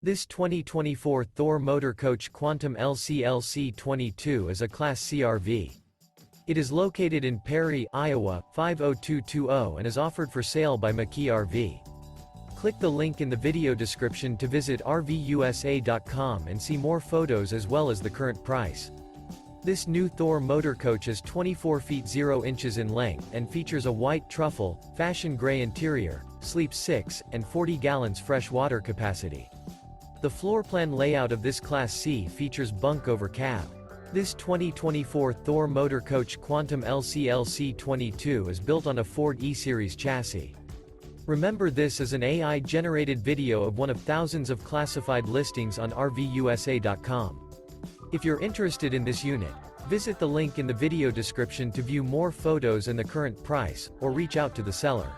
This 2024 Thor Motor Coach Quantum LC-LC22 is a Class C RV. It is located in Perry, Iowa, 50220 and is offered for sale by McKee RV. Click the link in the video description to visit RVUSA.com and see more photos as well as the current price. This new Thor Motor Coach is 24 feet 0 inches in length and features a white truffle, fashion gray interior, sleeps 6, and 40 gallons fresh water capacity. The floor plan layout of this Class C features bunk over cab. This 2024 Thor Motor Coach Quantum LC-LC22 is built on a Ford E-Series chassis. Remember, this is an AI-generated video of one of thousands of classified listings on RVUSA.com. If you're interested in this unit, visit the link in the video description to view more photos and the current price, or reach out to the seller.